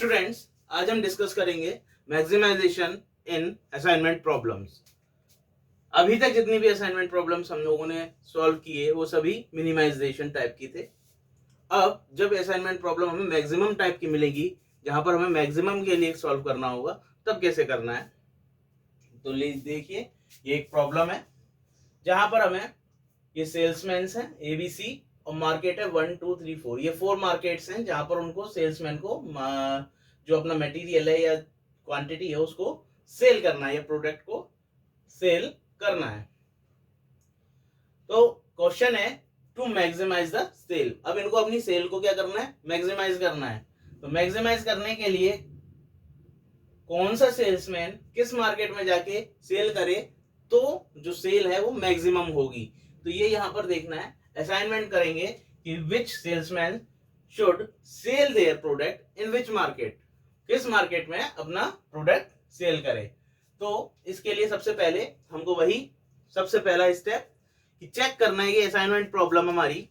Students, आज हम discuss करेंगे मैक्सिमाइजेशन इन असाइनमेंट प्रॉब्लम्स। अभी तक जितनी भी असाइनमेंट प्रॉब्लम्स हम लोगों ने सॉल्व किए वो सभी मिनिमाइजेशन टाइप की थे। अब जब असाइनमेंट प्रॉब्लम हमें मैक्सिमम टाइप की मिलेगी, जहां पर हमें मैक्सिमम के लिए सॉल्व करना होगा, तब कैसे करना है। तो देखिए, ये एक प्रॉब्लम है जहां पर हमें ये सेल्समैन हैं ABC और मार्केट है 1 2 3 4। ये 4 मार्केट्स हैं जहां पर उनको सेल्समैन को जो अपना मटेरियल है या क्वांटिटी है उसको सेल करना है या प्रोडक्ट को सेल करना है। तो क्वेश्चन है टू मैक्सिमाइज द सेल। अब इनको अपनी सेल को क्या करना है, मैक्सिमाइज करना है। तो मैक्सिमाइज करने के लिए कौन सा सेल्समैन किस मार्केट में जाके सेल करे तो जो सेल है वो मैक्सिमम होगी। तो ये यहां पर देखना है, असाइनमेंट करेंगे कि which salesman should sell their product in which market, किस मार्केट में अपना प्रोडक्ट सेल करे। तो इसके लिए सबसे पहले हमको वही सबसे पहला स्टेप कि चेक करना है कि असाइनमेंट प्रॉब्लम हमारी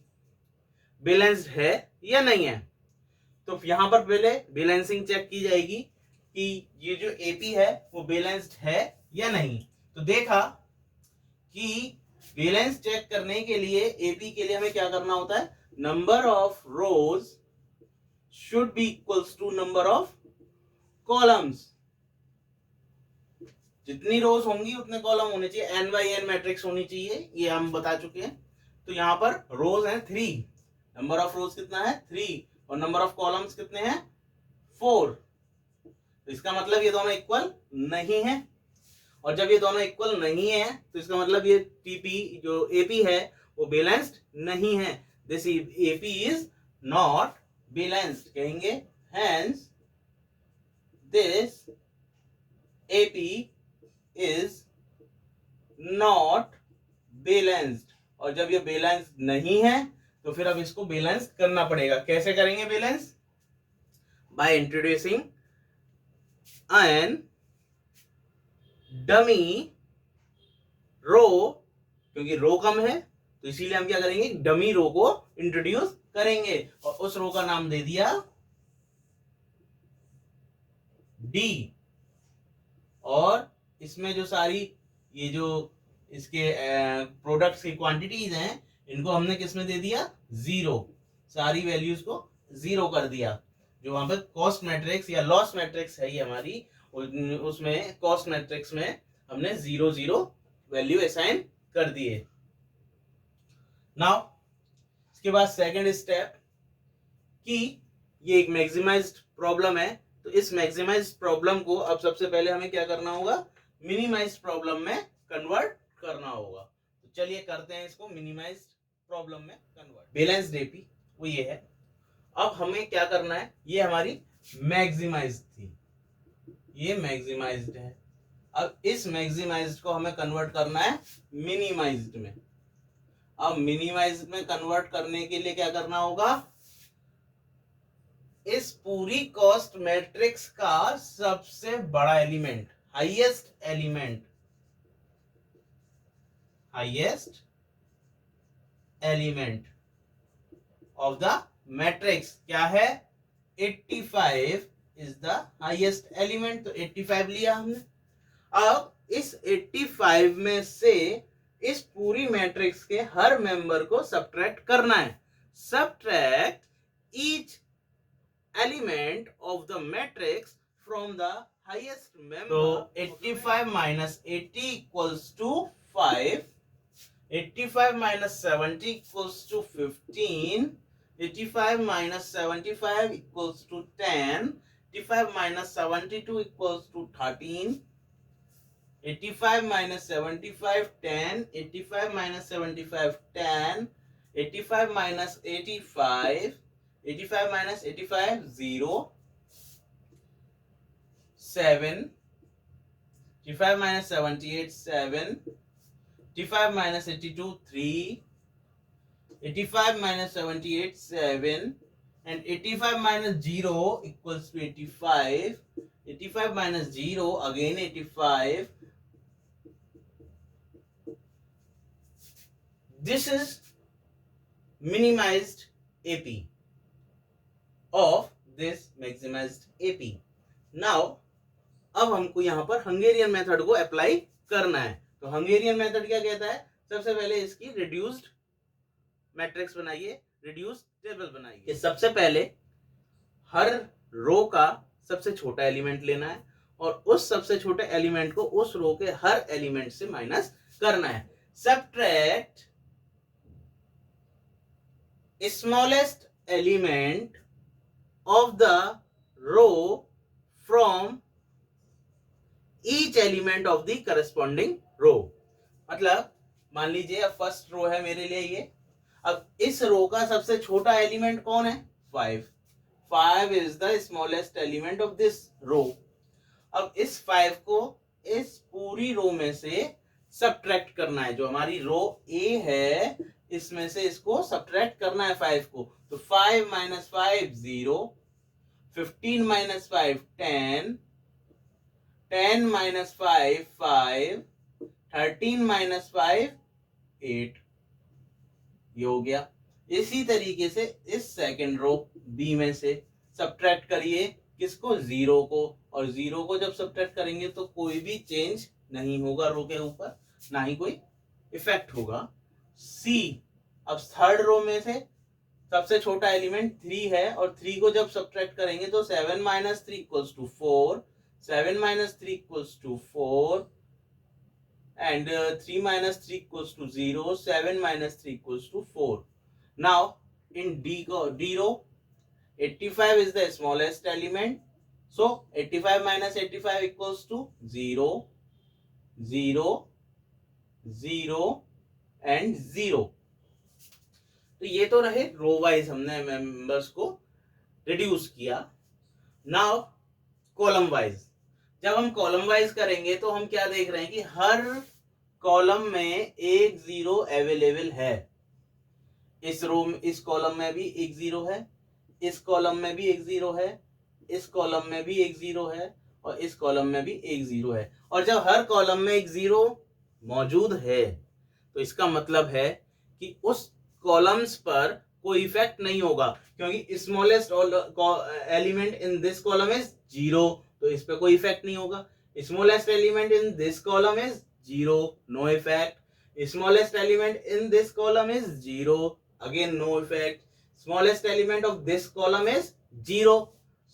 बैलेंस्ड है या नहीं है। तो यहां पर पहले बैलेंसिंग चेक की जाएगी कि ये जो एपी है वो बैलेंस्ड है या नहीं। तो देखा कि बैलेंस चेक करने के लिए एपी के लिए हमें क्या करना होता है, number of rows should be equals to number of columns. जितनी रोज होंगी उतने कॉलम होने चाहिए, एन बाई एन मैट्रिक्स होनी चाहिए, ये हम बता चुके हैं। तो यहां पर रोज है 3, नंबर ऑफ रोज कितना है 3 और नंबर ऑफ कॉलम्स कितने हैं 4। तो इसका मतलब ये दोनों इक्वल नहीं है, और जब ये दोनों इक्वल नहीं है तो इसका मतलब ये पीपी जो एपी है वो बैलेंस्ड नहीं है। This AP is not balanced कहेंगे, hence this AP is not balanced. और जब ये बैलेंस्ड नहीं है तो फिर अब इसको बैलेंस करना पड़ेगा। कैसे करेंगे balance, by introducing an dummy row, क्योंकि रो कम है तो इसीलिए हम क्या करेंगे, डमी रो को इंट्रोड्यूस करेंगे और उस रो का नाम दे दिया डी। और इसमें जो सारी ये जो इसके प्रोडक्ट्स की क्वांटिटीज हैं इनको हमने किस में दे दिया, 0। सारी वैल्यूज को 0 कर दिया। जो वहां पर कॉस्ट मैट्रिक्स या लॉस मैट्रिक्स है ये हमारी, उसमें कॉस्ट मैट्रिक्स में हमने 0 0 वैल्यू असाइन कर दिए। नाउ इसके बाद सेकंड स्टेप कि ये एक मैक्सिमाइज्ड प्रॉब्लम है, तो इस मैक्सिमाइज्ड प्रॉब्लम को अब सबसे पहले हमें क्या करना होगा, मिनिमाइज्ड प्रॉब्लम में कन्वर्ट करना होगा। तो चलिए करते हैं इसको मिनिमाइज्ड प्रॉब्लम में कन्वर्ट। बैलेंस्ड एपी वो ये है। अब हमें क्या करना है, ये हमारी मैक्सिमाइज्ड थी, ये मैक्सिमाइज्ड है। अब इस मैक्सिमाइज्ड को हमें कन्वर्ट करना है मिनिमाइज्ड में। अब मिनिमाइज्ड में कन्वर्ट करने के लिए क्या करना होगा, इस पूरी कॉस्ट मैट्रिक्स का सबसे बड़ा element, highest element of the matrix क्या है, 85 इज द हाईएस्ट एलिमेंट। तो 85 लिया हमने। अब इस 85 में से इस पूरी मैट्रिक्स के हर मेंबर को सब्ट्रैक्ट करना है। Subtract each element of the matrix from the highest member. तो 85 minus 80 equals to 5, 85 minus 70 equals to 15, 85 minus 75 equals to 10, 85 minus 72 equals to 13, 85 minus 75 10, 85 minus 75 10, 85 minus 85, 85 minus 85 0, 7, 85 minus 78 7, 85 minus 82 3, 85 minus 78 7, and 85 minus 0 equals to 85, 85 minus 0 again 85. This is minimized AP of this maximised AP. Now अब हमको यहाँ पर Hungarian method को apply करना है। तो Hungarian method क्या कहता है, सबसे पहले इसकी रिड्यूस्ड मैट्रिक्स बनाइए, रिड्यूस्ड टेबल बनाइए। सबसे पहले हर रो का सबसे छोटा एलिमेंट लेना है और उस सबसे छोटे एलिमेंट को उस रो के हर एलिमेंट से माइनस करना है। Subtract smallest element of the row from each element of the corresponding row. मतलब मान लीजिए अब फर्स्ट रो है मेरे लिए ये, अब इस रो का सबसे छोटा एलिमेंट कौन है, 5। 5 is the smallest element of this row. अब इस 5 को इस पूरी रो में से सबट्रैक्ट करना है। जो हमारी रो ए है इसमें से इसको सबट्रैक्ट करना है 5 को। तो 5 माइनस 5 0, 15 माइनस 5 10, 10 माइनस 5 5, 13 माइनस 5 8। ये हो गया। इसी तरीके से इस सेकंड रो बी में से सबट्रैक्ट करिए किसको, 0 को। और 0 को जब सबट्रैक्ट करेंगे तो कोई भी चेंज नहीं होगा रो के ऊपर, ना ही कोई इफेक्ट होगा। सी, अब थर्ड रो में से सबसे छोटा एलिमेंट 3 है और 3 को जब सबट्रैक्ट करेंगे तो 7 minus 3 equals to 4, 7 minus 3 equals to 4 and 3 minus 3 equals to 0, 7 minus 3 equals to 4. Now in D row 85 is the smallest element, so 85 minus 85 equals to 0, 0, 0 and 0. तो ये तो रहे रो वाइज हमने मेंबर्स को रिड्यूस किया। Now column wise, जब हम column wise करेंगे तो हम क्या देख रहे हैं कि हर कॉलम में एक 0 अवेलेबल है। इस रो में, इस कॉलम में भी एक 0 है, इस कॉलम में भी एक 0 है, इस कॉलम में भी एक 0 है और इस कॉलम में भी एक 0 है। और जब हर कॉलम में एक 0 मौजूद है तो इसका मतलब है कि उस कॉलम्स पर कोई इफेक्ट नहीं होगा, क्योंकि smallest element in this column is 0, तो इस पे कोई इफेक्ट नहीं होगा। Smallest element in this column is 0, no effect. Smallest element in this column is 0, again no effect. Smallest element of this column is 0,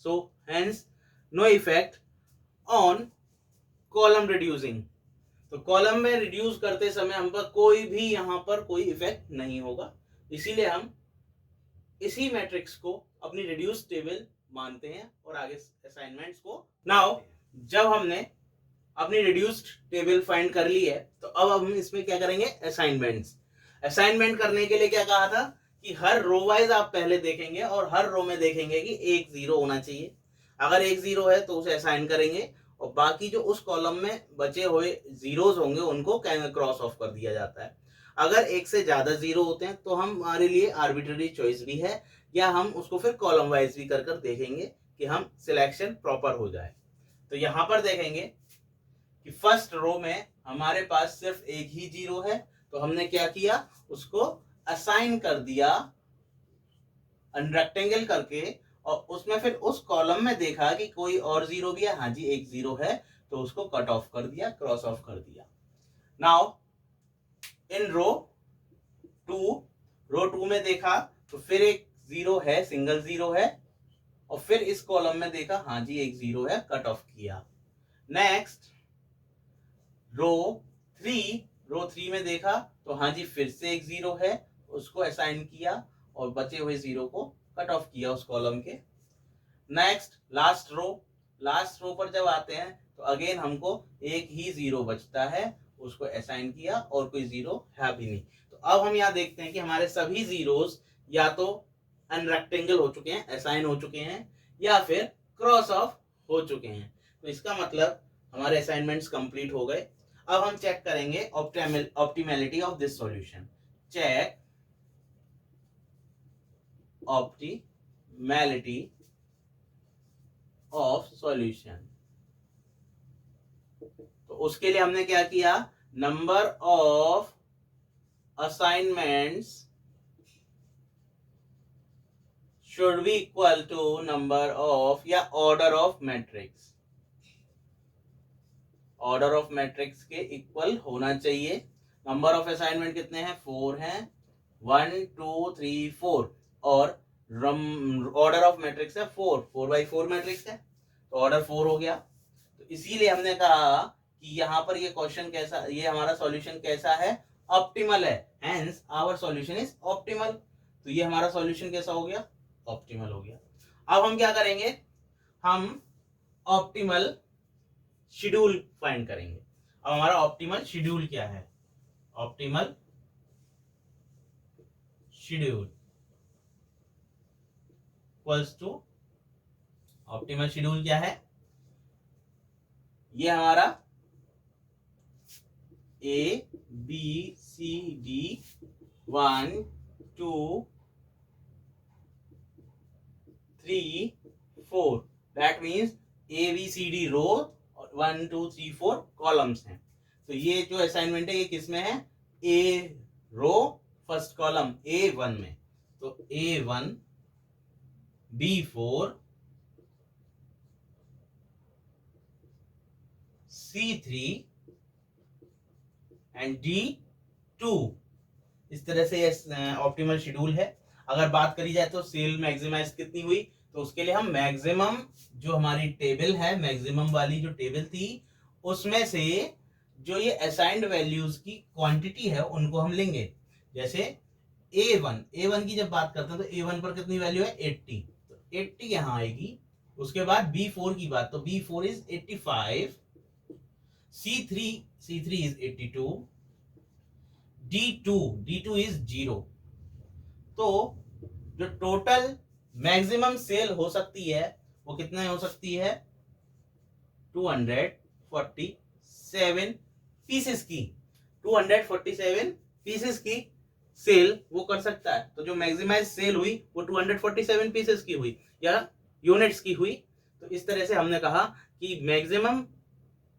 so hence no effect on column reducing. तो column में reduce करते समय हम पर कोई भी यहाँ पर कोई इफेक्ट नहीं होगा, इसीलिए हम इसी मैट्रिक्स को अपनी रिड्यूस टेबल मानते हैं और आगे असाइनमेंट्स को। नाउ जब हमने अपनी रिड्यूस्ड टेबल फाइंड कर ली है तो अब हम इसमें क्या करेंगे, असाइनमेंट्स। असाइनमेंट करने के लिए क्या कहा था कि हर रो वाइज आप पहले देखेंगे और हर रो में देखेंगे कि एक 0 होना चाहिए। अगर एक 0 है तो उसे असाइन करेंगे और बाकी जो उस कॉलम में बचे हुए जीरोस होंगे उनको क्रॉस ऑफ कर दिया जाता है। अगर एक से ज्यादा 0 होते हैं तो हमारे लिए आर्बिट्ररी चॉइस भी है, या हम उसको फिर कॉलम वाइज भी कर देखेंगे कि हम सिलेक्शन प्रॉपर हो जाए। तो यहाँ पर देखेंगे कि फर्स्ट रो में हमारे पास सिर्फ एक ही 0 है, तो हमने क्या किया, उसको असाइन कर दिया रेक्टेंगल करके, और उसमें फिर उस कॉलम में देखा कि कोई और 0 भी है, हाँ जी एक 0 है, तो उसको कट ऑफ कर दिया, क्रॉस ऑफ कर दिया। नाउ इन रो 2 में देखा तो फिर एक 0 है, सिंगल 0 है, और फिर इस कॉलम में देखा हाँ जी एक 0 है, कट ऑफ किया। नेक्स्ट रो 3 में देखा तो हाँ जी फिर से एक 0 है, उसको असाइन किया और बचे हुए 0 को कट ऑफ किया उस कॉलम के। नेक्स्ट लास्ट रो पर जब आते हैं तो अगेन हमको एक ही 0 बचता है, उसको असाइन किया और कोई 0 है भी नहीं। तो अब हम यहाँ देखते हैं कि हमारे सभी जीरोस या तो अनरेक्टेंगल हो चुके हैं, असाइन हो चुके हैं, या फिर क्रॉस ऑफ हो चुके हैं। तो इसका मतलब हमारे असाइनमेंट्स कंप्लीट हो गए। अब हम चेक करेंगे optimality of this solution. Check optimality of solution. तो उसके लिए हमने क्या किया, number of assignments should be equal to number of या order of matrix, order of matrix के इक्वल होना चाहिए। नंबर ऑफ असाइनमेंट कितने हैं? 4 हैं, 1 2 3 4, और ऑर्डर ऑफ मैट्रिक्स है 4, 4x4 मैट्रिक्स है, तो ऑर्डर 4 हो गया। तो इसीलिए हमने कहा कि यहाँ पर ये क्वेश्चन कैसा, ये हमारा सॉल्यूशन कैसा है? ऑप्टिमल है, hence our solution is optimal. तो ये हमारा सॉल्यूशन कैसा हो गया? ऑप्टिमल हो गया। अब हम क्या करेंगे? हम ऑप्टिमल शेड्यूल फाइंड करेंगे। अब हमारा ऑप्टिमल शेड्यूल क्या है? Optimal schedule equals to, optimal schedule क्या है? ये हमारा A B C D 1 2 3 4, that means A B C D row, 1 2 3 4 columns हैं। तो ये जो असाइनमेंट है ये किसमें है? ए रो फर्स्ट कॉलम A1 में। तो A1 B4 C3 and D2, इस तरह से ऑप्टिमल शेड्यूल है। अगर बात करी जाए तो सेल मैक्सिमाइज कितनी हुई, तो उसके लिए हम मैक्सिमम जो हमारी टेबल है, मैक्सिमम वाली जो टेबल थी, उसमें से जो ये असाइंड वैल्यूज की क्वांटिटी है उनको हम लेंगे। जैसे A1 की जब बात करते हैं तो A1 पर कितनी वैल्यू है? 80, तो 80 यहां आएगी। उसके बाद B4 की बात, तो B4 is 85, C3 is 82, D2 is 0। तो जो टोटल मैक्सिमम सेल हो सकती है वो कितने हो सकती है? 247 पीसेस की, 247 पीसेस की सेल वो कर सकता है। तो जो मैक्सिमाइज सेल हुई वो 247 पीसेस की हुई या यूनिट्स की हुई। तो इस तरह से हमने कहा कि मैक्सिमम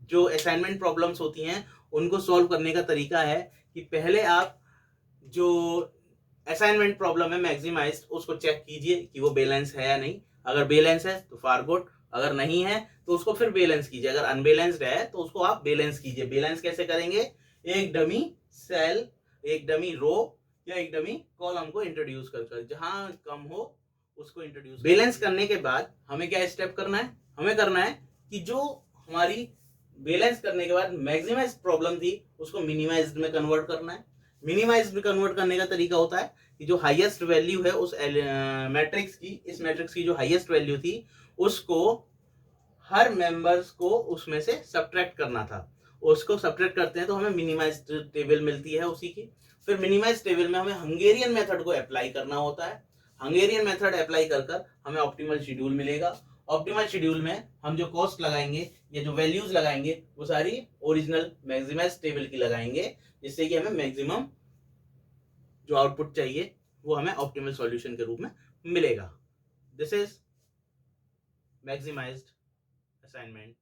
जो असाइनमेंट प्रॉब्लम्स होती हैं उनको सॉल्व करने का तरीका है कि पहले आप जो असाइनमेंट प्रॉब्लम है मैक्सिमाइज्ड, उसको चेक कीजिए कि वो बैलेंस है या नहीं। अगर बैलेंस है तो फार गुड, अगर नहीं है तो उसको फिर बैलेंस कीजिए। अगर अनबैलेंस्ड है तो उसको आप बैलेंस कीजिए। बैलेंस कैसे करेंगे? एक डमी सेल, एक डमी रो या एक डमी कॉलम को इंट्रोड्यूस कर, जहां कम हो उसको इंट्रोड्यूस। बैलेंस करने के बाद हमें क्या स्टेप करना है? हमें करना है कि जो हमारी बैलेंस करने के बाद मैक्सिमाइज प्रॉब्लम थी उसको मिनिमाइज्ड में कन्वर्ट करना है। मिनिमाइज में कन्वर्ट करने का तरीका होता है कि जो हाईएस्ट वैल्यू है उस मैट्रिक्स की, इस मैट्रिक्स की जो हाईएस्ट वैल्यू थी उसको हर मेंबर्स को उसमें से सब्ट्रैक्ट करना था। उसको सब्ट्रैक्ट करते हैं तो हमें मिनिमाइज टेबल मिलती है उसी की। फिर मिनिमाइज टेबल में हमें हंगेरियन मेथड को अप्लाई करना होता है। हंगेरियन मेथड अप्लाई कर हमें ऑप्टिमल शेड्यूल मिलेगा। ऑप्टिमल शेड्यूल में हम जो कॉस्ट लगाएंगे या जो वैल्यूज लगाएंगे वो सारी ओरिजिनल मैक्सिमाइज टेबल की लगाएंगे, जिससे कि हमें मैक्सिमम जो आउटपुट चाहिए वो हमें ऑप्टिमल सॉल्यूशन के रूप में मिलेगा। This is maximised assignment.